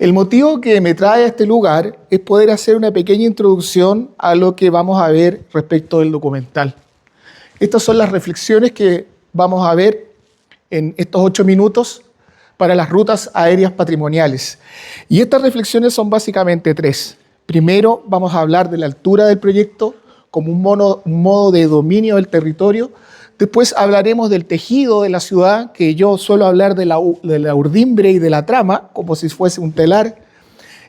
El motivo que me trae a este lugar es poder hacer una pequeña introducción a lo que vamos a ver respecto del documental. Estas son las reflexiones que vamos a ver en estos 8 minutos para las rutas aéreas patrimoniales. Y estas reflexiones son básicamente 3. Primero, vamos a hablar de la altura del proyecto como un modo de dominio del territorio. Después hablaremos del tejido de la ciudad, que yo suelo hablar de la urdimbre y de la trama, como si fuese un telar.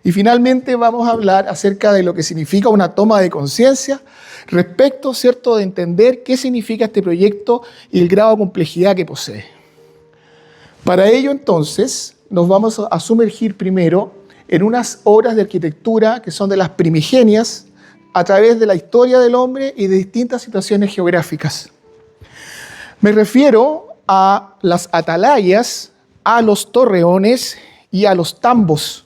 Y finalmente vamos a hablar acerca de lo que significa una toma de conciencia respecto, ¿cierto?, de entender qué significa este proyecto y el grado de complejidad que posee. Para ello, entonces, nos vamos a sumergir primero en unas obras de arquitectura que son de las primigenias a través de la historia del hombre y de distintas situaciones geográficas. Me refiero a las atalayas, a los torreones y a los tambos.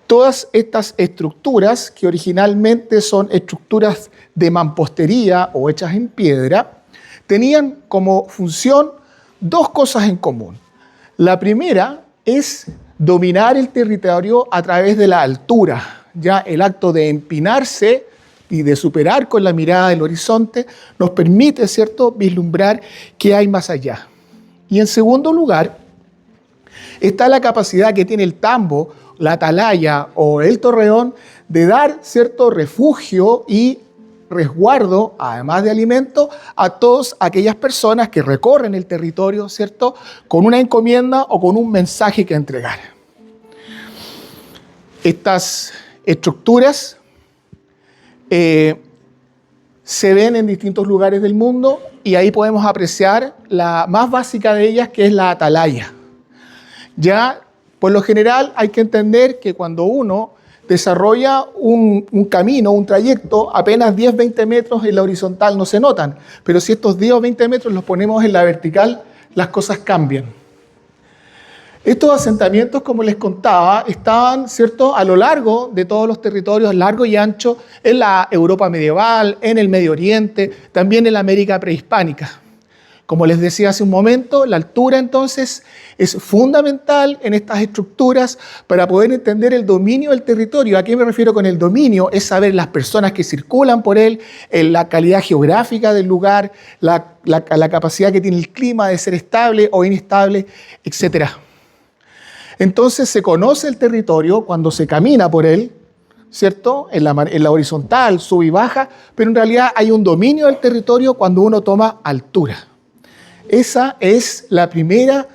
Todas estas estructuras, que originalmente son estructuras de mampostería o hechas en piedra, tenían como función 2 cosas en común. La primera es dominar el territorio a través de la altura. Ya el acto de empinarse y de superar con la mirada el horizonte nos permite, ¿cierto?, vislumbrar qué hay más allá. Y en segundo lugar, está la capacidad que tiene el tambo, la atalaya o el torreón de dar cierto refugio y resguardo, además de alimento, a todas aquellas personas que recorren el territorio, ¿cierto?, con una encomienda o con un mensaje que entregar. Estas estructuras se ven en distintos lugares del mundo y ahí podemos apreciar la más básica de ellas, que es la atalaya. Ya, por lo general, hay que entender que cuando uno desarrolla un camino, un trayecto, apenas 10-20 metros en la horizontal no se notan, pero si estos 10 o 20 metros los ponemos en la vertical, las cosas cambian. Estos asentamientos, como les contaba, estaban, ¿cierto?, a lo largo de todos los territorios, largo y ancho, en la Europa medieval, en el Medio Oriente, también en la América prehispánica. Como les decía hace un momento, la altura entonces es fundamental en estas estructuras para poder entender el dominio del territorio. ¿A qué me refiero con el dominio? Es saber las personas que circulan por él, la calidad geográfica del lugar, la capacidad que tiene el clima de ser estable o inestable, etc. Entonces se conoce el territorio cuando se camina por él, ¿cierto?, en la horizontal, sube y baja, pero en realidad hay un dominio del territorio cuando uno toma altura. Esa es la primera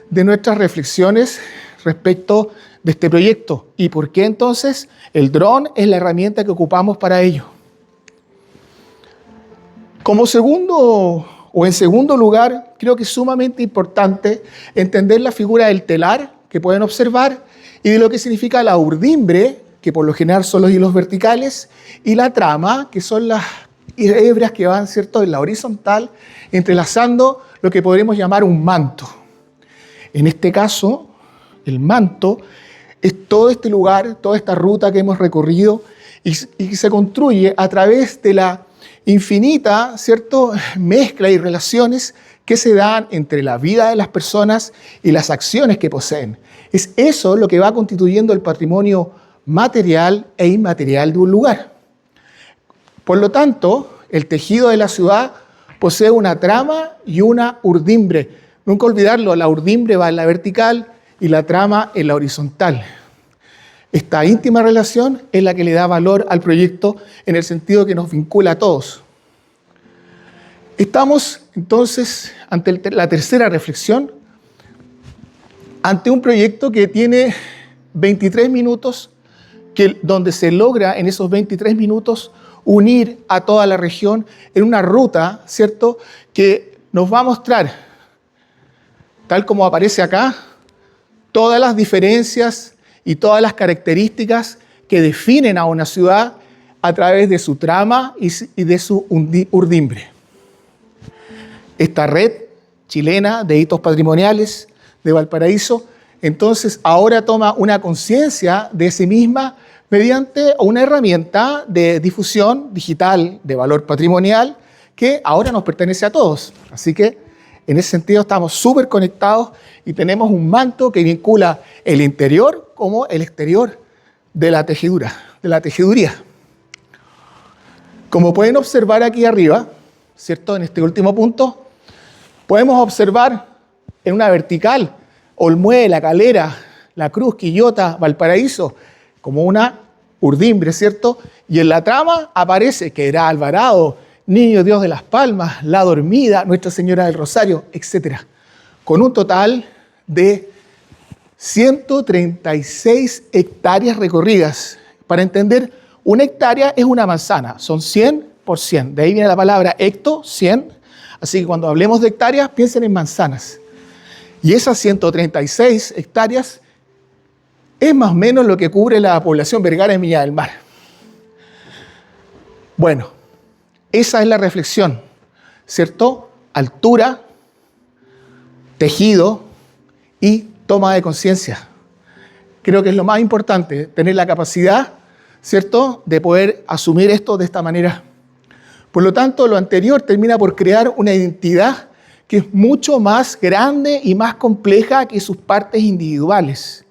de nuestras reflexiones respecto de este proyecto. ¿Y por qué entonces el dron es la herramienta que ocupamos para ello? En segundo lugar, creo que es sumamente importante entender la figura del telar que pueden observar y de lo que significa la urdimbre, que por lo general son los hilos verticales, y la trama, que son las hebras que van, ¿cierto?, en la horizontal, entrelazando lo que podríamos llamar un manto. En este caso, el manto es todo este lugar, toda esta ruta que hemos recorrido y se construye a través de la infinita, ¿cierto?, mezcla y relaciones que se dan entre la vida de las personas y las acciones que poseen. Es eso lo que va constituyendo el patrimonio material e inmaterial de un lugar. Por lo tanto, el tejido de la ciudad posee una trama y una urdimbre. Nunca olvidarlo, la urdimbre va en la vertical y la trama en la horizontal. Esta íntima relación es la que le da valor al proyecto en el sentido que nos vincula a todos. Estamos entonces ante la tercera reflexión, ante un proyecto que tiene 23 minutos, donde se logra en esos 23 minutos unir a toda la región en una ruta, ¿cierto?, que nos va a mostrar, tal como aparece acá, todas las diferencias y todas las características que definen a una ciudad a través de su trama y de su urdimbre. Esta red chilena de hitos patrimoniales de Valparaíso, entonces ahora toma una conciencia de sí misma mediante una herramienta de difusión digital de valor patrimonial que ahora nos pertenece a todos. Así que En ese sentido estamos súper conectados y tenemos un manto que vincula el interior como el exterior de la tejidura, de la tejiduría. Como pueden observar aquí arriba, ¿cierto? En este último punto, podemos observar en una vertical Olmué, La Calera, La Cruz, Quillota, Valparaíso, como una urdimbre, ¿cierto? Y en la trama aparece que era Alvarado, Niño Dios de las Palmas, La Dormida, Nuestra Señora del Rosario, etc. Con un total de 136 hectáreas recorridas. Para entender, una hectárea es una manzana, son 100 por 100. De ahí viene la palabra hecto, 100. Así que cuando hablemos de hectáreas, piensen en manzanas. Y esas 136 hectáreas es más o menos lo que cubre la población vergara en Viña del Mar. Bueno, esa es la reflexión, ¿cierto? Altura, tejido y toma de conciencia. Creo que es lo más importante, tener la capacidad, ¿cierto?, de poder asumir esto de esta manera. Por lo tanto, lo anterior termina por crear una identidad que es mucho más grande y más compleja que sus partes individuales.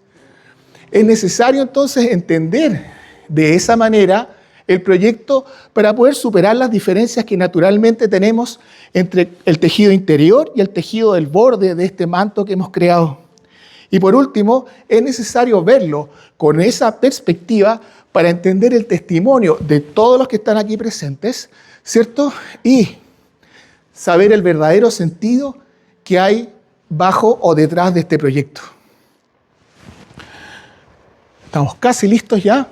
Es necesario entonces entender de esa manera el proyecto para poder superar las diferencias que naturalmente tenemos entre el tejido interior y el tejido del borde de este manto que hemos creado. Y por último, es necesario verlo con esa perspectiva para entender el testimonio de todos los que están aquí presentes, ¿cierto? Y saber el verdadero sentido que hay bajo o detrás de este proyecto. Estamos casi listos ya.